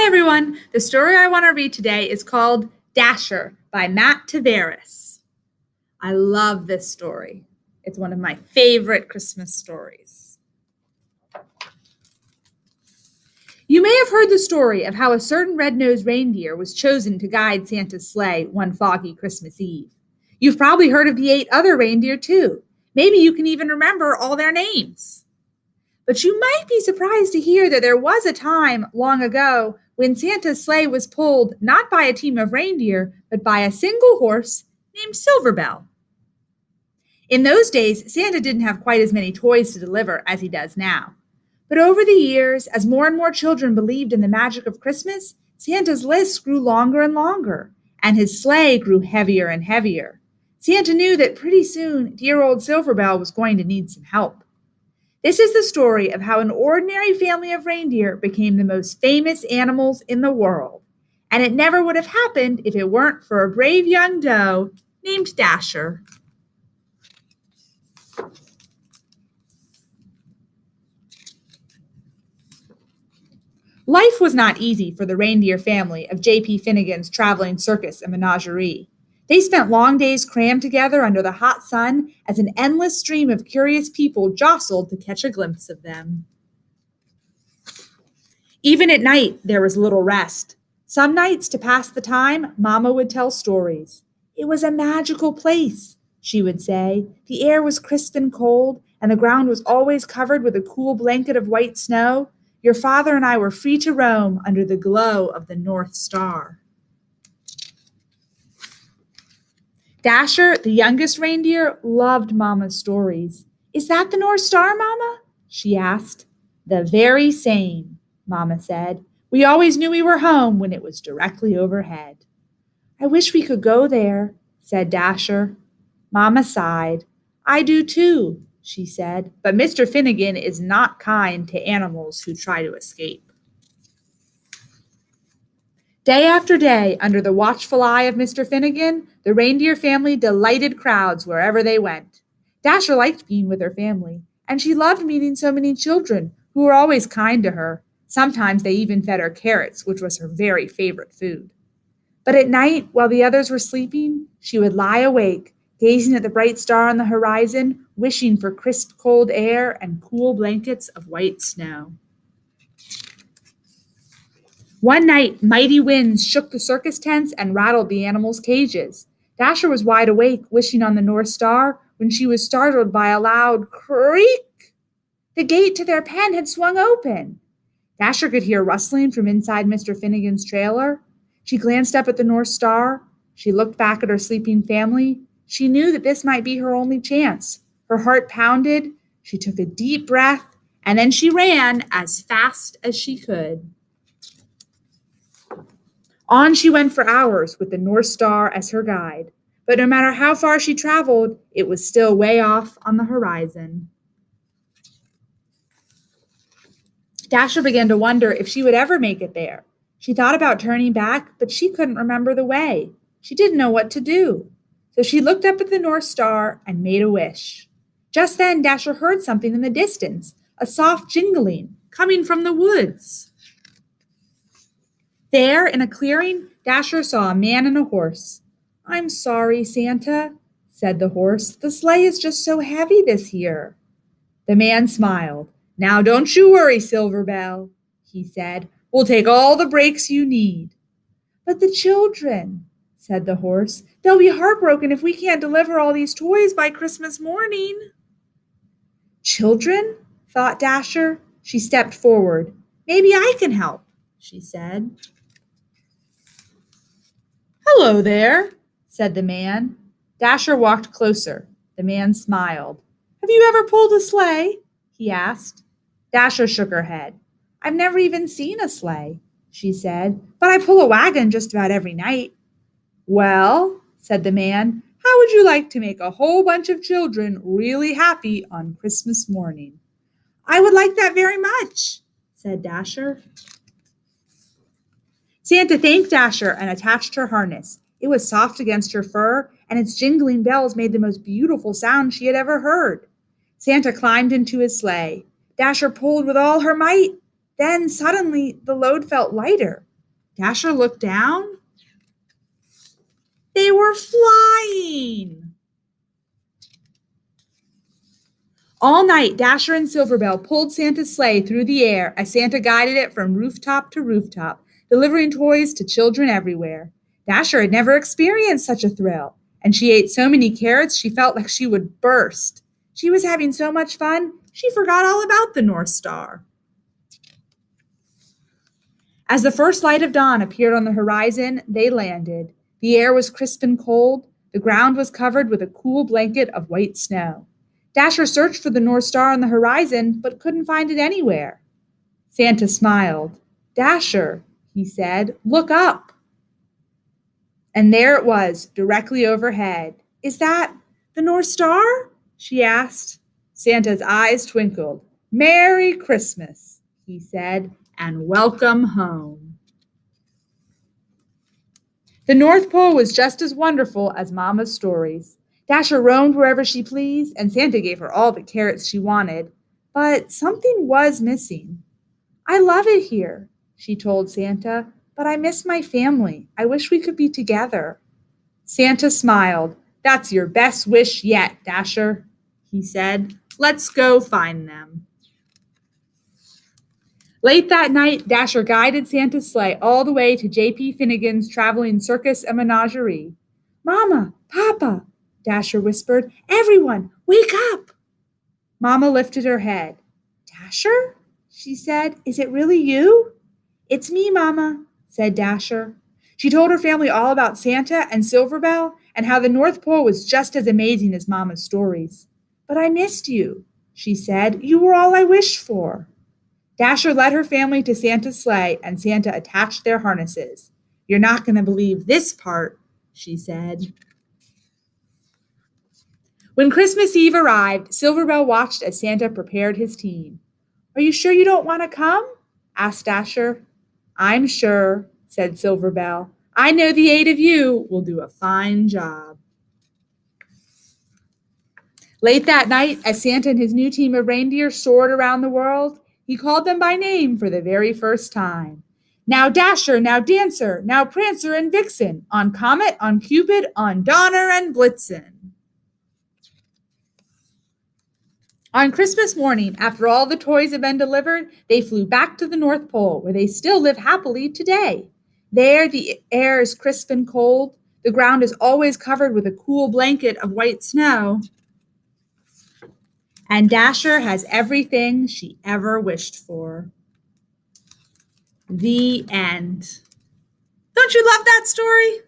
Hi, everyone. The story I want to read today is called Dasher by Matt Tavares. I love this story. It's one of my favorite Christmas stories. You may have heard the story of how a certain red-nosed reindeer was chosen to guide Santa's sleigh one foggy Christmas Eve. You've probably heard of the 8 other reindeer, too. Maybe you can even remember all their names. But you might be surprised to hear that there was a time long ago when Santa's sleigh was pulled not by a team of reindeer, but by a single horse named Silverbell. In those days, Santa didn't have quite as many toys to deliver as he does now. But over the years, as more and more children believed in the magic of Christmas, Santa's list grew longer and longer, and his sleigh grew heavier and heavier. Santa knew that pretty soon, dear old Silverbell was going to need some help. This is the story of how an ordinary family of reindeer became the most famous animals in the world. And it never would have happened if it weren't for a brave young doe named Dasher. Life was not easy for the reindeer family of J.P. Finnegan's traveling circus and menagerie. They spent long days crammed together under the hot sun as an endless stream of curious people jostled to catch a glimpse of them. Even at night, there was little rest. Some nights, to pass the time, Mama would tell stories. It was a magical place, she would say. The air was crisp and cold, and the ground was always covered with a cool blanket of white snow. Your father and I were free to roam under the glow of the North Star. Dasher, the youngest reindeer, loved Mama's stories. Is that the North Star, Mama? She asked. The very same, Mama said. We always knew we were home when it was directly overhead. I wish we could go there, said Dasher. Mama sighed. I do too, she said, but Mr. Finnegan is not kind to animals who try to escape. Day after day, under the watchful eye of Mr. Finnegan, the reindeer family delighted crowds wherever they went. Dasher liked being with her family, and she loved meeting so many children who were always kind to her. Sometimes they even fed her carrots, which was her very favorite food. But at night, while the others were sleeping, she would lie awake, gazing at the bright star on the horizon, wishing for crisp, cold air and cool blankets of white snow. One night, mighty winds shook the circus tents and rattled the animals' cages. Dasher was wide awake, wishing on the North Star, when she was startled by a loud creak. The gate to their pen had swung open. Dasher could hear rustling from inside Mr. Finnegan's trailer. She glanced up at the North Star. She looked back at her sleeping family. She knew that this might be her only chance. Her heart pounded. She took a deep breath, and then she ran as fast as she could. On she went for hours with the North Star as her guide. But no matter how far she traveled, it was still way off on the horizon. Dasher began to wonder if she would ever make it there. She thought about turning back, but she couldn't remember the way. She didn't know what to do. So she looked up at the North Star and made a wish. Just then, Dasher heard something in the distance, a soft jingling coming from the woods. There, in a clearing, Dasher saw a man and a horse. I'm sorry, Santa, said the horse. The sleigh is just so heavy this year. The man smiled. Now don't you worry, Silverbell, he said. We'll take all the breaks you need. But the children, said the horse. They'll be heartbroken if we can't deliver all these toys by Christmas morning. Children? Thought Dasher. She stepped forward. Maybe I can help, she said. Hello there, said the man. Dasher walked closer. The man smiled. Have you ever pulled a sleigh? He asked. Dasher shook her head. I've never even seen a sleigh, she said, but I pull a wagon just about every night. Well, said the man, how would you like to make a whole bunch of children really happy on Christmas morning? I would like that very much, said Dasher. Santa thanked Dasher and attached her harness. It was soft against her fur, and its jingling bells made the most beautiful sound she had ever heard. Santa climbed into his sleigh. Dasher pulled with all her might. Then, suddenly, the load felt lighter. Dasher looked down. They were flying. All night, Dasher and Silverbell pulled Santa's sleigh through the air as Santa guided it from rooftop to rooftop, delivering toys to children everywhere. Dasher had never experienced such a thrill, and she ate so many carrots she felt like she would burst. She was having so much fun, she forgot all about the North Star. As the first light of dawn appeared on the horizon, they landed. The air was crisp and cold. The ground was covered with a cool blanket of white snow. Dasher searched for the North Star on the horizon, but couldn't find it anywhere. Santa smiled. "Dasher," he said, "look up." And there it was, directly overhead. "Is that the North Star?" she asked. Santa's eyes twinkled. "Merry Christmas," he said, "and welcome home." The North Pole was just as wonderful as Mama's stories. Dasher roamed wherever she pleased, and Santa gave her all the carrots she wanted. But something was missing. "I love it here," she told Santa, "but I miss my family. I wish we could be together." Santa smiled. "That's your best wish yet, Dasher," he said. "Let's go find them." Late that night, Dasher guided Santa's sleigh all the way to J.P. Finnegan's traveling circus and menagerie. "Mama, Papa," Dasher whispered, "everyone, wake up!" Mama lifted her head. "Dasher?" she said. "Is it really you?" "It's me, Mama," said Dasher. She told her family all about Santa and Silverbell and how the North Pole was just as amazing as Mama's stories. "But I missed you," she said. "You were all I wished for." Dasher led her family to Santa's sleigh, and Santa attached their harnesses. "You're not going to believe this part," she said. When Christmas Eve arrived, Silverbell watched as Santa prepared his team. "Are you sure you don't want to come?" asked Dasher. "I'm sure," said Silverbell. "I know the 8 of you will do a fine job." Late that night, as Santa and his new team of reindeer soared around the world, he called them by name for the very first time. "Now Dasher, now Dancer, now Prancer and Vixen, on Comet, on Cupid, on Donner and Blitzen." On Christmas morning, after all the toys had been delivered, they flew back to the North Pole, where they still live happily today. There, the air is crisp and cold. The ground is always covered with a cool blanket of white snow. And Dasher has everything she ever wished for. The end. Don't you love that story?